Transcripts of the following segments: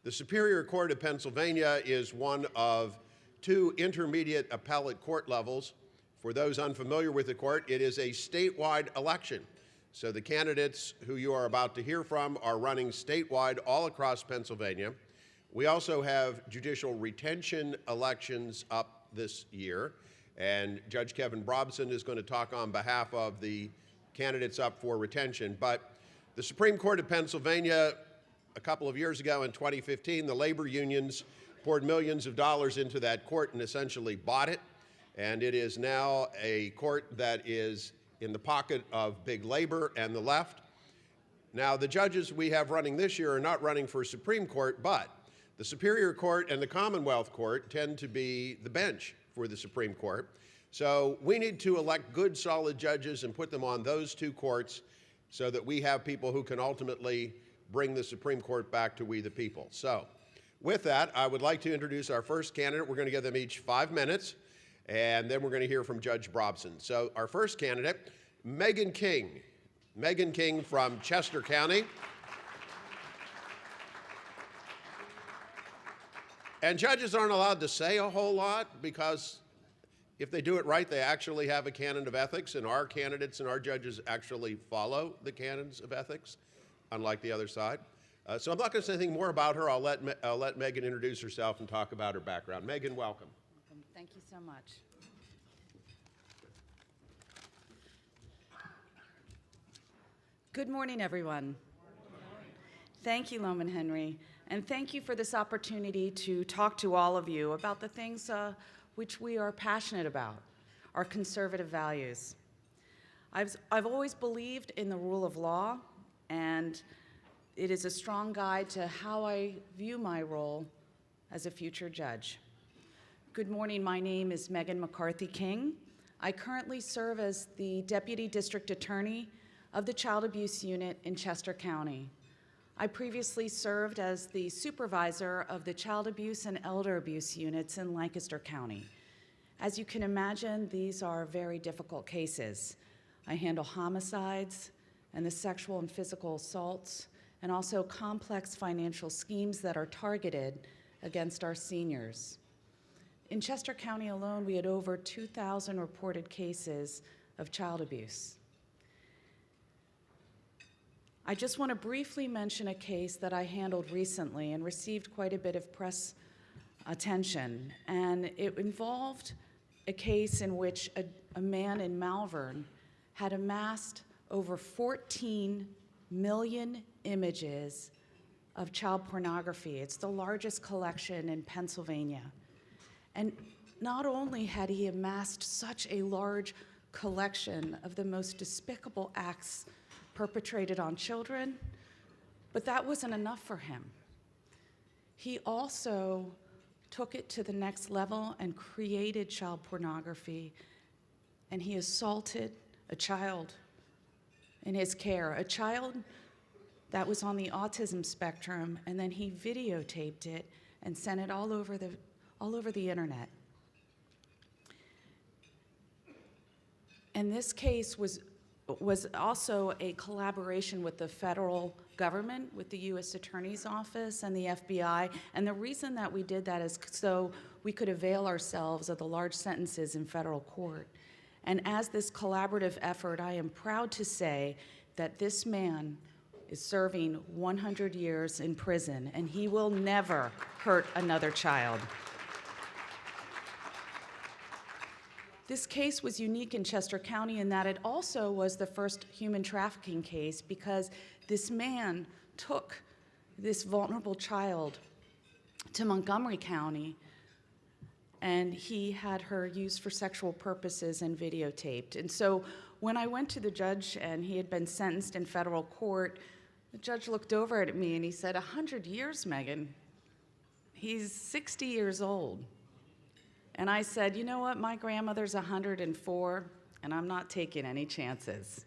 The Superior Court of Pennsylvania is one of two intermediate appellate court levels. For those unfamiliar with the court, it is a statewide election. So the candidates who you are about to hear from are running statewide all across Pennsylvania. We also have judicial retention elections up this year, and Judge Kevin Bobson is going to talk on behalf of the candidates up for retention. But the Supreme Court of Pennsylvania, a couple of years ago in 2015, the labor unions poured millions of dollars into that court and essentially bought it. And it is now a court that is in the pocket of big labor and the left. Now, the judges we have running this year are not running for Supreme Court, but the Superior Court and the Commonwealth Court tend to be the bench for the Supreme Court. So we need to elect good, solid judges and put them on those two courts so that we have people who can ultimately bring the Supreme Court back to we the people. So with that, I would like to introduce our first candidate. We're going to give them each 5 minutes, and then we're going to hear from Judge Bobson. So our first candidate, Meghan King. Meghan King from Chester County. And judges aren't allowed to say a whole lot because if they do it right, they actually have a canon of ethics, and our candidates and our judges actually follow the canons of ethics, unlike the other side. So I'm not going to say anything more about her. I'll let Meghan introduce herself and talk about her background. Meghan, welcome. Thank you so much. Good morning, everyone. Thank you, Lowman Henry, and thank you for this opportunity to talk to all of you about the things which we are passionate about, our conservative values. I've always believed in the rule of law, and it is a strong guide to how I view my role as a future judge. Good morning, my name is Meghan McCarthy King. I currently serve as the Deputy District Attorney of the Child Abuse Unit in Chester County. I previously served as the supervisor of the Child Abuse and Elder Abuse units in Lancaster County. As you can imagine, these are very difficult cases. I handle homicides and the sexual and physical assaults, and also complex financial schemes that are targeted against our seniors. In Chester County alone, we had over 2,000 reported cases of child abuse. I just want to briefly mention a case that I handled recently and received quite a bit of press attention. And it involved a case in which a man in Malvern had amassed over 14 million images of child pornography. It's the largest collection in Pennsylvania. And not only had he amassed such a large collection of the most despicable acts perpetrated on children, but that wasn't enough for him. He also took it to the next level and created child pornography, and he assaulted a child in his care, a child that was on the autism spectrum, and then he videotaped it and sent it all over the internet. And this case was also a collaboration with the federal government, with the U.S. Attorney's Office and the FBI. And the reason that we did that is so we could avail ourselves of the large sentences in federal court. And as this collaborative effort, I am proud to say that this man is serving 100 years in prison, and he will never hurt another child. This case was unique in Chester County in that it also was the first human trafficking case because this man took this vulnerable child to Montgomery County and he had her used for sexual purposes and videotaped. And so when I went to the judge and he had been sentenced in federal court, the judge looked over at me and he said, 100 years, Meghan. He's 60 years old. And I said, you know what, my grandmother's 104, and I'm not taking any chances.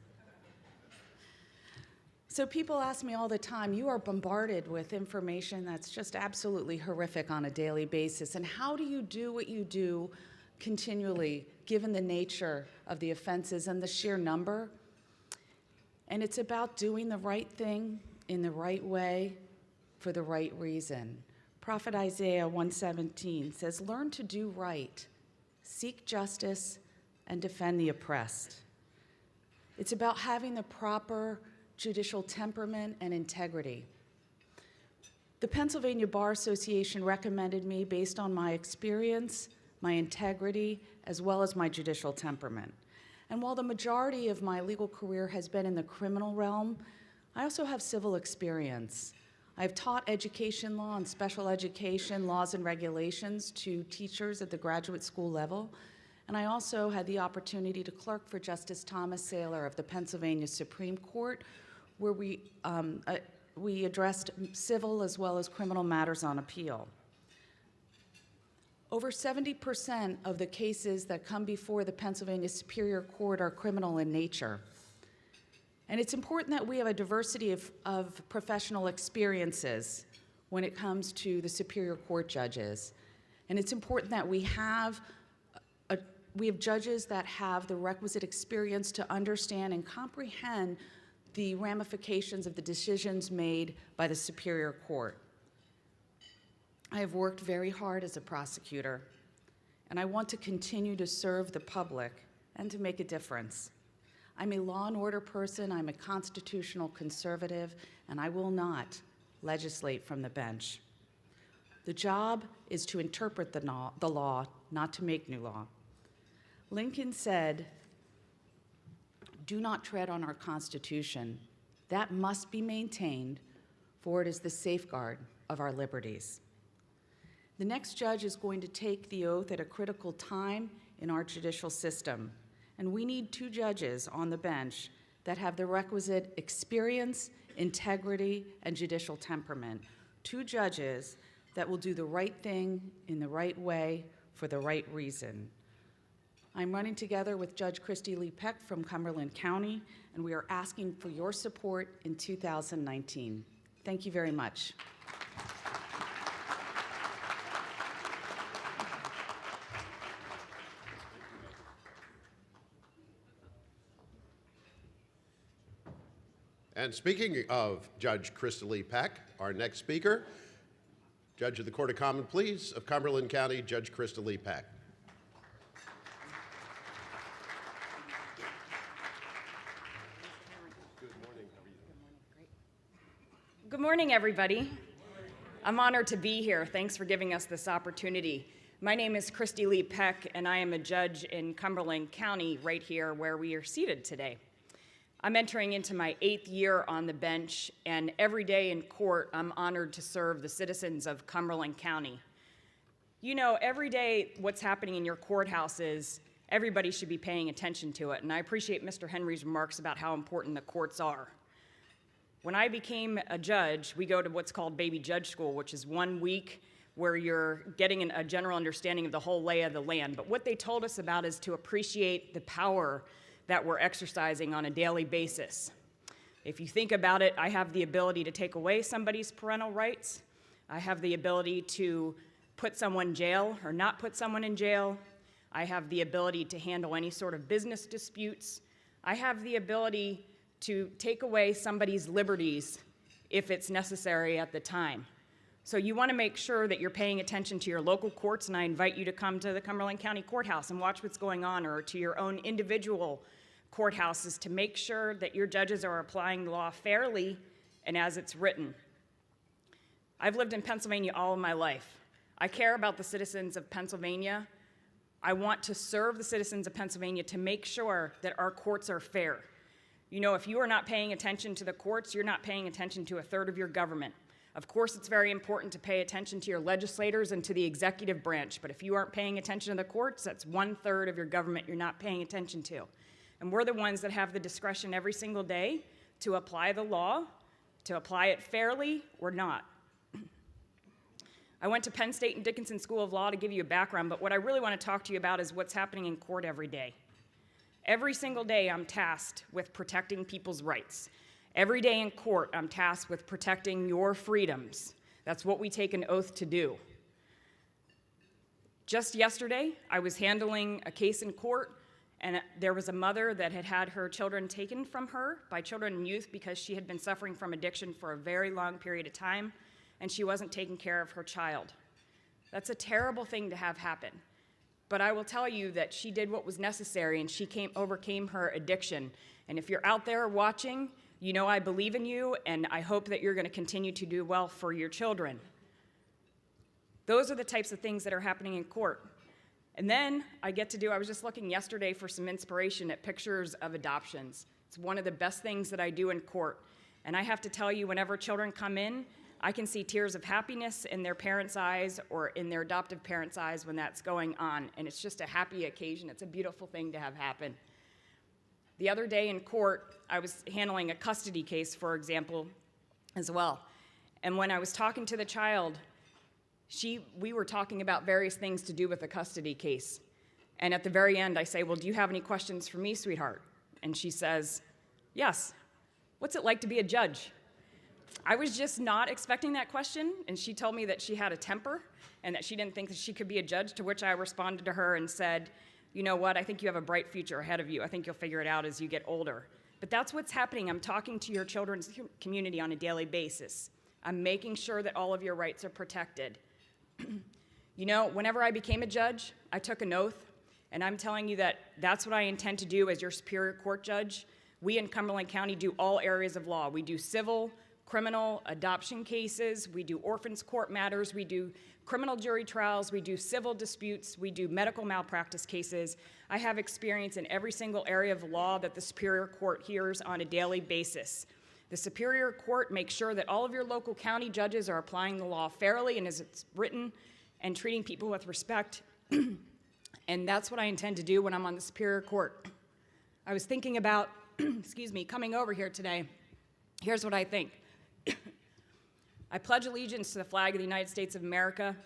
So people ask me all the time, you are bombarded with information that's just absolutely horrific on a daily basis, and how do you do what you do continually, given the nature of the offenses and the sheer number? And it's about doing the right thing in the right way for the right reason. Prophet Isaiah 1:17 says, "Learn to do right, seek justice, and defend the oppressed." It's about having the proper judicial temperament and integrity. The Pennsylvania Bar Association recommended me based on my experience, my integrity, as well as my judicial temperament. And while the majority of my legal career has been in the criminal realm, I also have civil experience. I've taught education law and special education laws and regulations to teachers at the graduate school level, and I also had the opportunity to clerk for Justice Thomas Saylor of the Pennsylvania Supreme Court, where we addressed civil as well as criminal matters on appeal. Over 70% of the cases that come before the Pennsylvania Superior Court are criminal in nature. And it's important that we have a diversity of professional experiences when it comes to the Superior Court judges. And it's important that we have judges that have the requisite experience to understand and comprehend the ramifications of the decisions made by the Superior Court. I have worked very hard as a prosecutor, and I want to continue to serve the public and to make a difference. I'm a law and order person, I'm a constitutional conservative, and I will not legislate from the bench. The job is to interpret the law, not to make new law. Lincoln said, "Do not tread on our Constitution. That must be maintained, for it is the safeguard of our liberties." The next judge is going to take the oath at a critical time in our judicial system, and we need two judges on the bench that have the requisite experience, integrity, and judicial temperament. Two judges that will do the right thing in the right way for the right reason. I'm running together with Judge Christy Lee Peck from Cumberland County, and we are asking for your support in 2019. Thank you very much. And speaking of Judge Christy Lee Peck, our next speaker, Judge of the Court of Common Pleas of Cumberland County, Judge Christy Lee Peck. Good morning, everybody. I'm honored to be here. Thanks for giving us this opportunity. My name is Christy Lee Peck, and I am a judge in Cumberland County, right here where we are seated today. I'm entering into my 8th year on the bench, and every day in court, I'm honored to serve the citizens of Cumberland County. You know, every day what's happening in your courthouses, everybody should be paying attention to it, and I appreciate Mr. Henry's remarks about how important the courts are. When I became a judge, we go to what's called baby judge school, which is 1 week where you're getting a general understanding of the whole lay of the land. But what they told us about is to appreciate the power that we're exercising on a daily basis. If you think about it, I have the ability to take away somebody's parental rights. I have the ability to put someone in jail or not put someone in jail. I have the ability to handle any sort of business disputes. I have the ability to take away somebody's liberties if it's necessary at the time. So you want to make sure that you're paying attention to your local courts, and I invite you to come to the Cumberland County Courthouse and watch what's going on, or to your own individual courthouses, to make sure that your judges are applying the law fairly and as it's written. I've lived in Pennsylvania all of my life. I care about the citizens of Pennsylvania. I want to serve the citizens of Pennsylvania to make sure that our courts are fair. You know, if you are not paying attention to the courts, you're not paying attention to a third of your government. Of course, it's very important to pay attention to your legislators and to the executive branch, but if you aren't paying attention to the courts, that's 1/3 of your government you're not paying attention to. And we're the ones that have the discretion every single day to apply the law, to apply it fairly or not. I went to Penn State and Dickinson School of Law to give you a background, but what I really want to talk to you about is what's happening in court every day. Every single day, I'm tasked with protecting people's rights. Every day in court, I'm tasked with protecting your freedoms. That's what we take an oath to do. Just yesterday, I was handling a case in court, and there was a mother that had had her children taken from her by Children and Youth because she had been suffering from addiction for a very long period of time. and she wasn't taking care of her child. That's a terrible thing to have happen. But I will tell you that she did what was necessary, and she overcame her addiction. And if you're out there watching, you know I believe in you, and I hope that you're going to continue to do well for your children. Those are the types of things that are happening in court. And then I was just looking yesterday for some inspiration at pictures of adoptions. It's one of the best things that I do in court. And I have to tell you, whenever children come in, I can see tears of happiness in their parents' eyes or in their adoptive parents' eyes when that's going on. And it's just a happy occasion. It's a beautiful thing to have happen. The other day in court, I was handling a custody case, for example, as well. And when I was talking to the child, we were talking about various things to do with the custody case. And at the very end, I say, well, do you have any questions for me, sweetheart? And she says, yes. What's it like to be a judge? I was just not expecting that question, and she told me that she had a temper and that she didn't think that she could be a judge, to which I responded to her and said, you know what, I think you have a bright future ahead of you. I think you'll figure it out as you get older. But that's what's happening. I'm talking to your children's community on a daily basis. I'm making sure that all of your rights are protected. You know, whenever I became a judge, I took an oath, and I'm telling you that that's what I intend to do as your Superior Court judge. We in Cumberland County do all areas of law. We do civil, criminal, adoption cases, we do orphans court matters, we do criminal jury trials, we do civil disputes, we do medical malpractice cases. I have experience in every single area of law that the Superior Court hears on a daily basis. The Superior Court makes sure that all of your local county judges are applying the law fairly and as it's written and treating people with respect. And that's what I intend to do when I'm on the Superior Court. I was thinking about, coming over here today. Here's what I think. I pledge allegiance to the flag of the United States of America.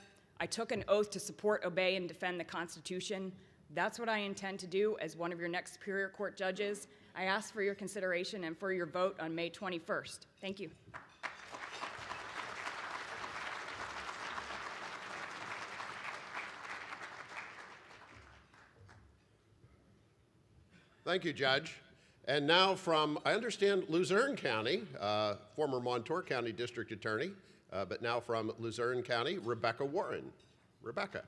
I took an oath to support, obey, and defend the Constitution. That's what I intend to do as one of your next Superior Court judges. I ask for your consideration and for your vote on May 21st. Thank you. Thank you, Judge. And now from, I understand, Luzerne County, former Montour County District Attorney, but now from Luzerne County, Rebecca Warren. Rebecca.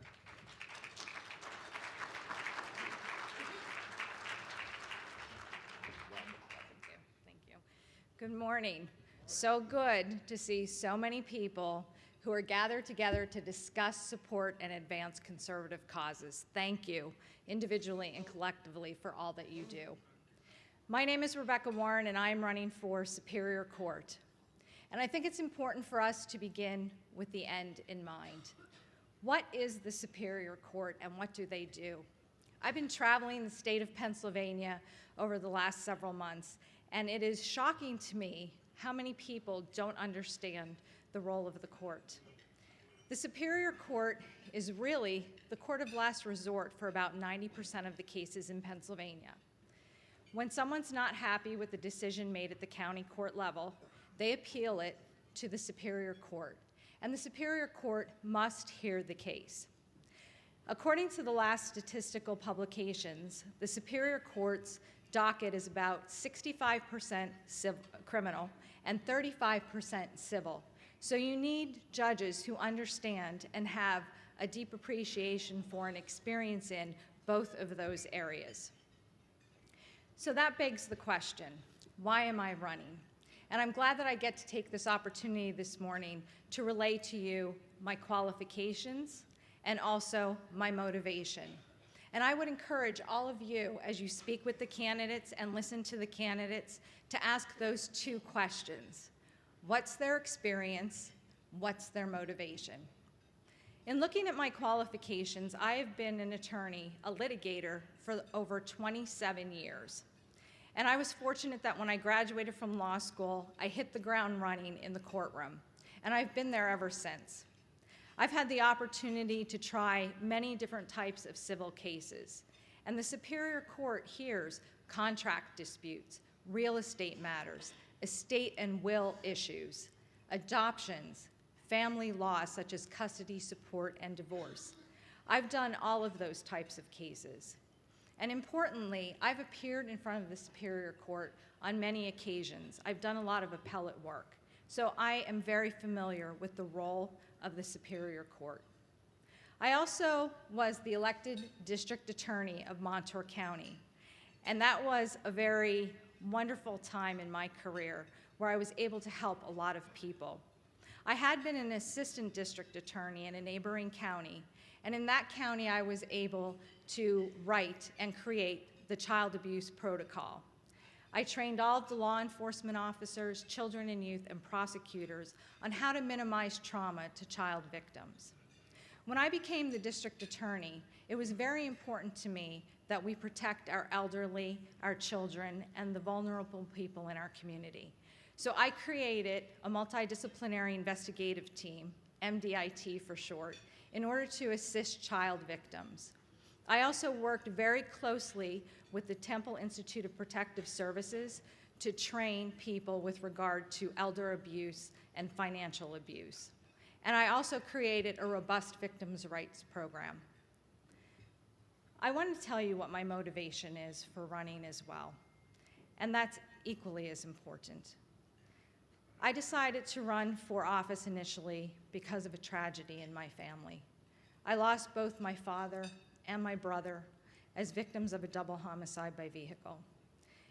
Thank you. Good morning. So good to see so many people who are gathered together to discuss, support, and advance conservative causes. Thank you, individually and collectively, for all that you do. My name is Rebecca Warren, and I am running for Superior Court. And I think it's important for us to begin with the end in mind. What is the Superior Court, and what do they do? I've been traveling the state of Pennsylvania over the last several months, and it is shocking to me how many people don't understand the role of the court. The Superior Court is really the court of last resort for about 90% of the cases in Pennsylvania. When someone's not happy with the decision made at the county court level, they appeal it to the Superior Court, and the Superior Court must hear the case. According to the last statistical publications, the Superior Court's docket is about 65% criminal and 35% civil. So you need judges who understand and have a deep appreciation for and experience in both of those areas. So that begs the question, why am I running? And I'm glad that I get to take this opportunity this morning to relay to you my qualifications and also my motivation. And I would encourage all of you, as you speak with the candidates and listen to the candidates, to ask those two questions. What's their experience? What's their motivation? In looking at my qualifications, I have been an attorney, a litigator, for over 27 years. And I was fortunate that when I graduated from law school, I hit the ground running in the courtroom. And I've been there ever since. I've had the opportunity to try many different types of civil cases. And the Superior Court hears contract disputes, real estate matters, estate and will issues, adoptions, family law such as custody, support, and divorce. I've done all of those types of cases. And importantly, I've appeared in front of the Superior Court on many occasions. I've done a lot of appellate work. so I am very familiar with the role of the Superior Court. I also was the elected district attorney of Montour County, and that was a very wonderful time in my career where I was able to help a lot of people. I had been an assistant district attorney in a neighboring county, and in that county I was able to write and create the child abuse protocol. I trained all of the law enforcement officers, children and youth, and prosecutors on how to minimize trauma to child victims. When I became the district attorney, it was very important to me that we protect our elderly, our children, and the vulnerable people in our community. So I created a multidisciplinary investigative team, MDIT for short, in order to assist child victims. I also worked very closely with the Temple Institute of Protective Services to train people with regard to elder abuse and financial abuse. And I also created a robust victims' rights program. I want to tell you what my motivation is for running as well, and that's equally as important. I decided to run for office initially because of a tragedy in my family. I lost both my father and my brother as victims of a double homicide by vehicle.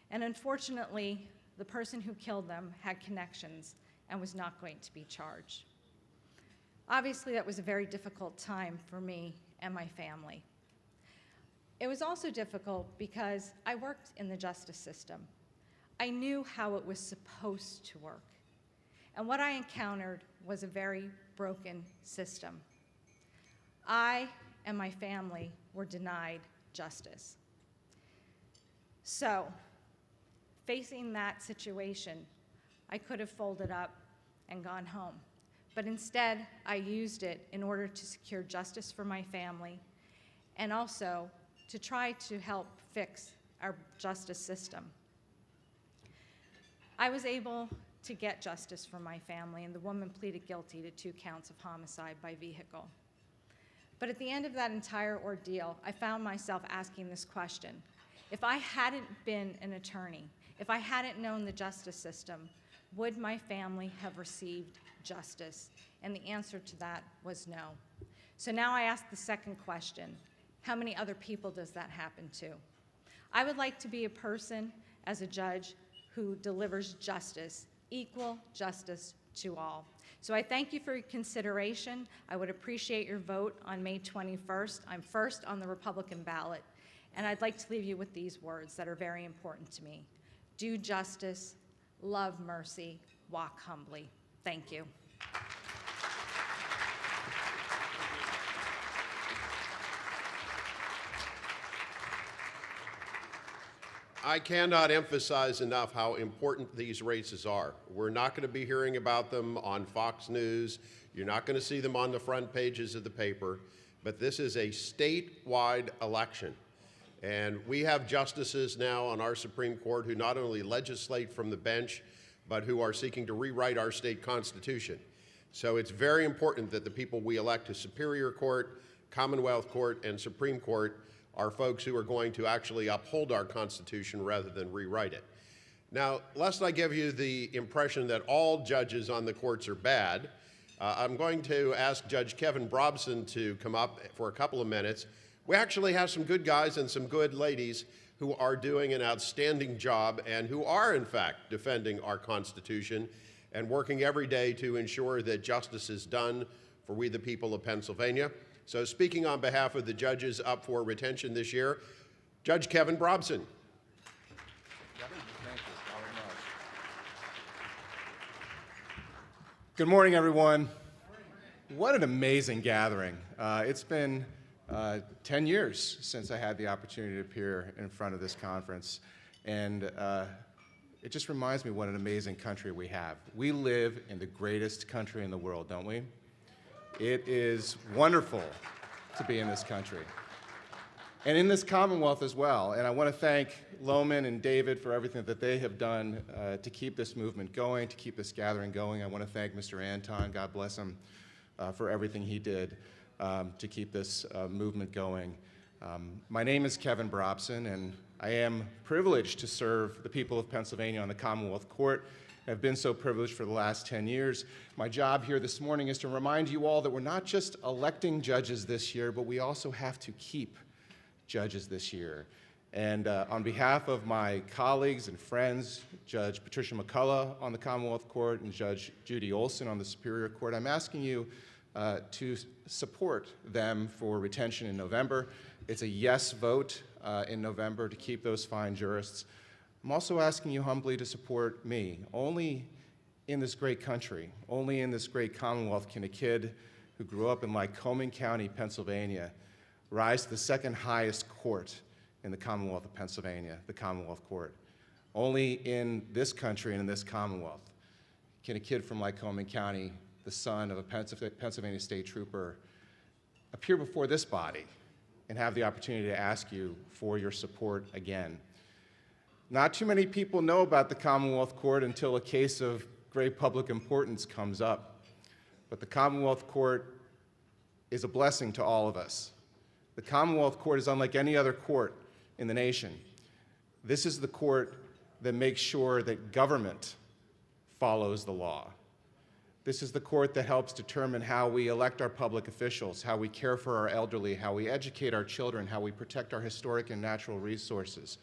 And unfortunately, the person who killed them had connections and was not going to be charged. Obviously, that was a very difficult time for me and my family. It was also difficult because I worked in the justice system. I knew how it was supposed to work. And what I encountered was a very broken system. I and my family were denied justice. So, facing that situation, I could have folded up and gone home. But instead, I used it in order to secure justice for my family and also to try to help fix our justice system. I was able to get justice for my family, and the woman pleaded guilty to 2 counts of homicide by vehicle. But at the end of that entire ordeal, I found myself asking this question. If I hadn't been an attorney, if I hadn't known the justice system, would my family have received justice? And the answer to that was no. So now I ask the second question. How many other people does that happen to? I would like to be a person as a judge who delivers justice, equal justice to all. So I thank you for your consideration. I would appreciate your vote on May 21st. I'm first on the Republican ballot, and I'd like to leave you with these words that are very important to me. Do justice, love mercy, walk humbly. Thank you. I cannot emphasize enough how important these races are. We're not going to be hearing about them on Fox News. You're not going to see them on the front pages of the paper. But this is a statewide election. And we have justices now on our Supreme Court who not only legislate from the bench, but who are seeking to rewrite our state constitution. So it's very important that the people we elect to Superior Court, Commonwealth Court, and Supreme Court are folks who are going to actually uphold our Constitution rather than rewrite it. Now, lest I give you the impression that all judges on the courts are bad, I'm going to ask Judge Kevin Bobson to come up for a couple of minutes. We actually have some good guys and some good ladies who are doing an outstanding job and who are, in fact, defending our Constitution and working every day to ensure that justice is done for we the people of Pennsylvania. So speaking on behalf of the judges up for retention this year, Judge Kevin Bobson. Kevin, thank you very much. Good morning, everyone. What an amazing gathering. It's been 10 years since I had the opportunity to appear in front of this conference, and it just reminds me what an amazing country we have. We live in the greatest country in the world, don't we? It is wonderful to be in this country and in this Commonwealth as well. And I want to thank Lowman and David for everything that they have done to keep this movement going, to keep this gathering going. I want to thank Mr. Anton, God bless him, for everything he did to keep this movement going. My name is Kevin Bobson, and I am privileged to serve the people of Pennsylvania on the Commonwealth Court I've been so privileged for the last 10 years. My job here this morning is to remind you all that we're not just electing judges this year, but we also have to keep judges this year. And on behalf of my colleagues and friends, Judge Patricia McCullough on the Commonwealth Court and Judge Judy Olson on the Superior Court, I'm asking you to support them for retention in November. It's a yes vote in November to keep those fine jurists. I'm also asking you humbly to support me. Only in this great country, only in this great Commonwealth can a kid who grew up in Lycoming County, Pennsylvania, rise to the second highest court in the Commonwealth of Pennsylvania, the Commonwealth Court. Only in this country and in this Commonwealth can a kid from Lycoming County, the son of a Pennsylvania state trooper, appear before this body and have the opportunity to ask you for your support again. Not too many people know about the Commonwealth Court until a case of great public importance comes up. But the Commonwealth Court is a blessing to all of us. The Commonwealth Court is unlike any other court in the nation. This is the court that makes sure that government follows the law. This is the court that helps determine how we elect our public officials, how we care for our elderly, how we educate our children, how we protect our historic and natural resources.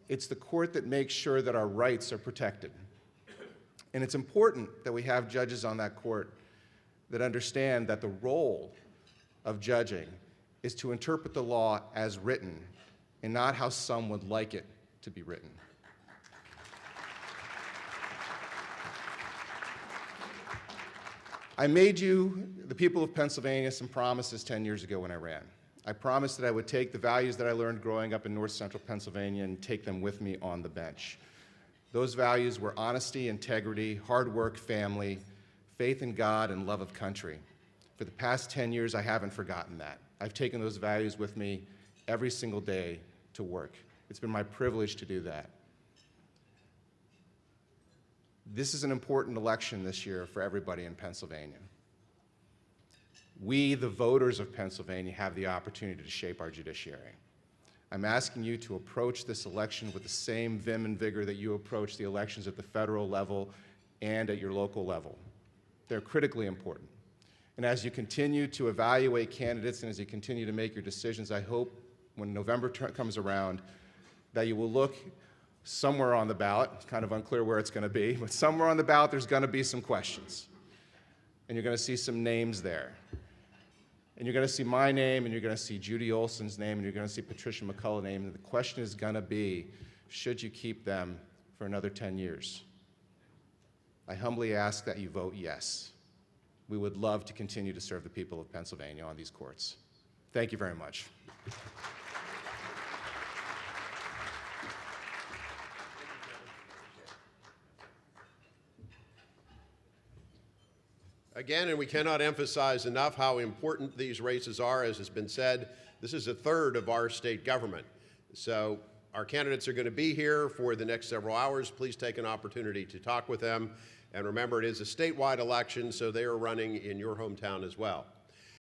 It's the court that makes sure that our rights are protected. And it's important that we have judges on that court that understand that the role of judging is to interpret the law as written and not how some would like it to be written. I made you, the people of Pennsylvania, some promises 10 years ago when I ran. I promised that I would take the values that I learned growing up in north central Pennsylvania and take them with me on the bench. Those values were honesty, integrity, hard work, family, faith in God, and love of country. For the past 10 years, I haven't forgotten that. I've taken those values with me every single day to work. It's been my privilege to do that. This is an important election this year for everybody in Pennsylvania. We, the voters of Pennsylvania, have the opportunity to shape our judiciary. I'm asking you to approach this election with the same vim and vigor that you approach the elections at the federal level and at your local level. They're critically important. And as you continue to evaluate candidates and as you continue to make your decisions, I hope when November comes around that you will look somewhere on the ballot, it's kind of unclear where it's going to be, but somewhere on the ballot there's going to be some questions. And you're going to see some names there. And you're going to see my name, and you're going to see Judy Olson's name, and you're going to see Patricia McCullough's name, and the question is going to be, should you keep them for another 10 years? I humbly ask that you vote yes. We would love to continue to serve the people of Pennsylvania on these courts. Thank you very much. Again, and we cannot emphasize enough how important these races are. As has been said, this is a third of our state government. So our candidates are going to be here for the next several hours. Please take an opportunity to talk with them. And remember, it is a statewide election, so they are running in your hometown as well.